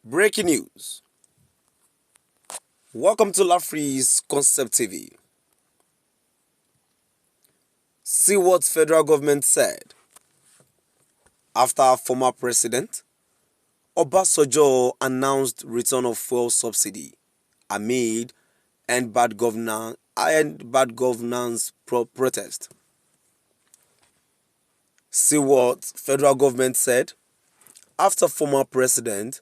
Breaking news. Welcome to Lafree's Concept TV. See what federal government said after former president Obasanjo announced return of fuel subsidy amid bad governance protest. See what federal government said after former president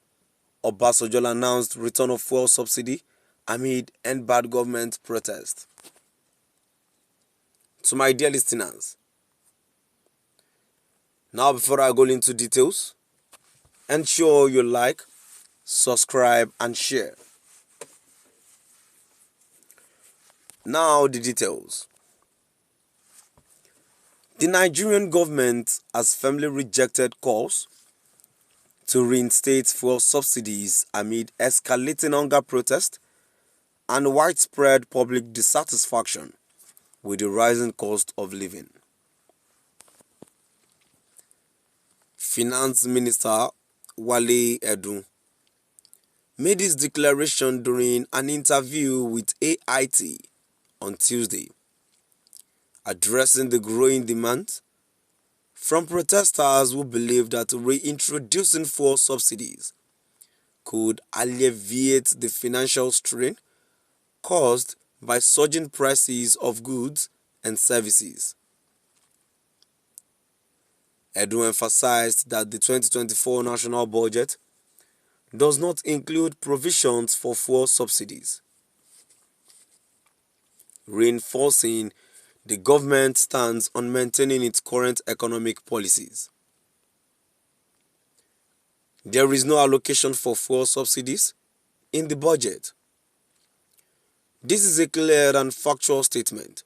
Obasanjo announced return of fuel subsidy amid bad government protest. To my dear listeners, now before I go into details, ensure you like, subscribe and share. Now the details. The Nigerian government has firmly rejected calls to reinstate fuel subsidies amid escalating hunger protest and widespread public dissatisfaction with the rising cost of living. Finance Minister Wale Edun made his declaration during an interview with AIT on Tuesday, addressing the growing demand from protesters who believe that reintroducing fuel subsidies could alleviate the financial strain caused by surging prices of goods and services. Edu emphasized that the 2024 national budget does not include provisions for fuel subsidies, reinforcing the government's stance on maintaining its current economic policies. There is no allocation for fuel subsidies in the budget. This is a clear and factual statement.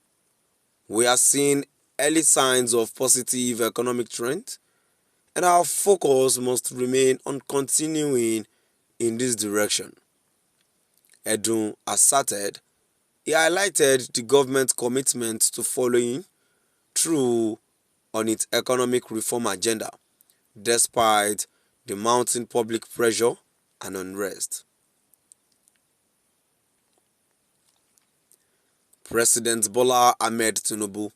We are seeing early signs of positive economic trend, and our focus must remain on continuing in this direction. Edun asserted he highlighted the government's commitment to following through on its economic reform agenda, despite the mounting public pressure and unrest. President Bola Ahmed Tinubu,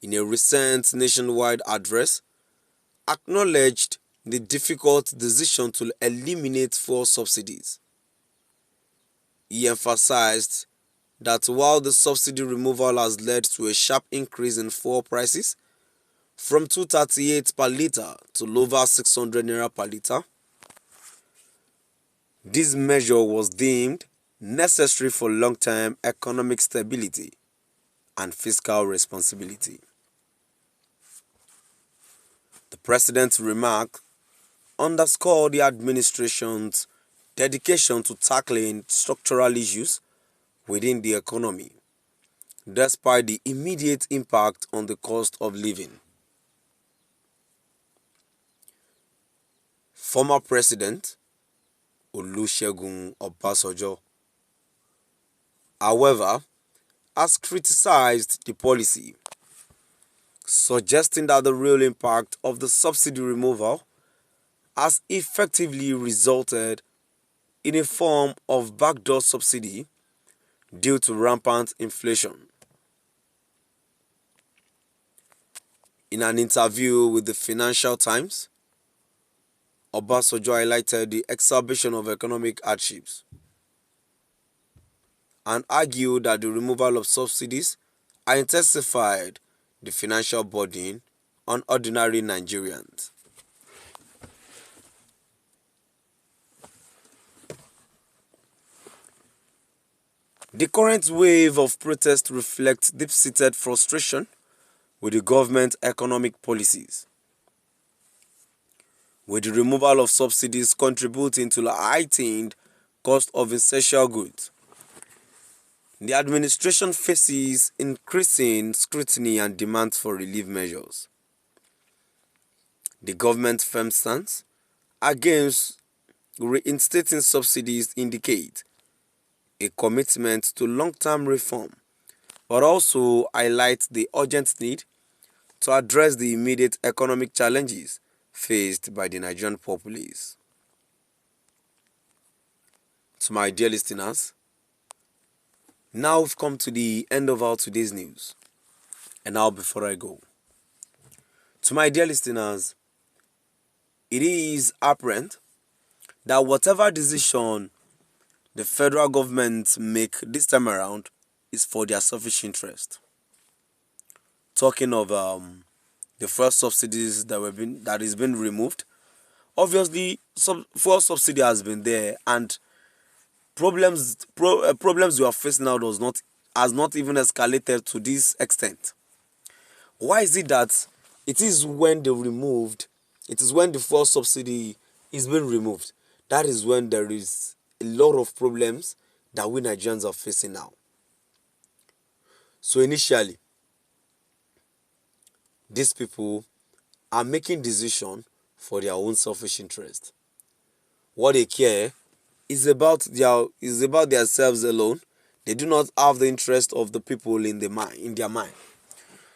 in a recent nationwide address, acknowledged the difficult decision to eliminate fuel subsidies. He emphasized that while the subsidy removal has led to a sharp increase in fuel prices from 238 per litre to over 600 naira per litre, this measure was deemed necessary for long-term economic stability and fiscal responsibility. The president's remark underscored the administration's dedication to tackling structural issues within the economy, despite the immediate impact on the cost of living. Former President Olusegun Obasanjo, however, has criticized the policy, suggesting that the real impact of the subsidy removal has effectively resulted in a form of backdoor subsidy due to rampant inflation. In an interview with the Financial Times, Obasanjo highlighted the exacerbation of economic hardships and argued that the removal of subsidies has intensified the financial burden on ordinary Nigerians. The current wave of protest reflects deep-seated frustration with the government's economic policies, with the removal of subsidies contributing to the heightened cost of essential goods. The administration faces increasing scrutiny and demands for relief measures. The government's firm stance against reinstating subsidies indicates a commitment to long-term reform, but also highlights the urgent need to address the immediate economic challenges faced by the Nigerian populace. to my dear listeners. Now we've come to the end of our today's news. And now before I go, to my dear listeners, it is apparent that whatever decision the federal government make this time around is for their selfish interest. Talking of the first subsidies that is being removed, obviously fuel subsidy has been there, and problems we are facing now has not even escalated to this extent. Why is it that it is when the fuel subsidy is being removed, that is when there is a lot of problems that we Nigerians are facing now? So initially, these people are making decisions for their own selfish interest. What they care is about themselves alone. They do not have the interest of the people in their mind.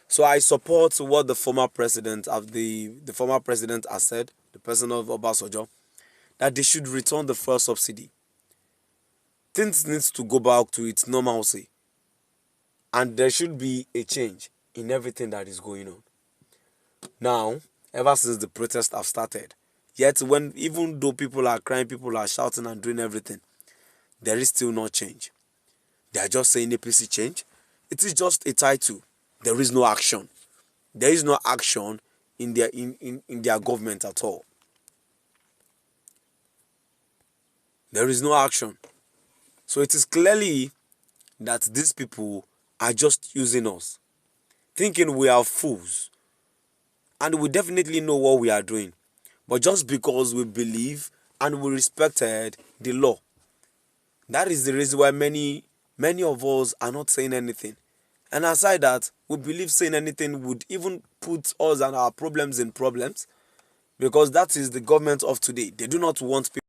So I support what the former president has said, the person of Obasanjo, that they should return the fuel subsidy. Things need to go back to its normalcy, and there should be a change in everything that is going on. Now, ever since the protests have started, yet even though people are crying, people are shouting and doing everything, there is still no change. They are just saying APC change. It is just a title. There is no action. There is no action in their government at all. There is no action. So it is clearly that these people are just using us, thinking we are fools. And we definitely know what we are doing. But just because we believe and we respected the law, that is the reason why many of us are not saying anything. And aside that, we believe saying anything would even put us and our problems in problems, because that is the government of today. They do not want people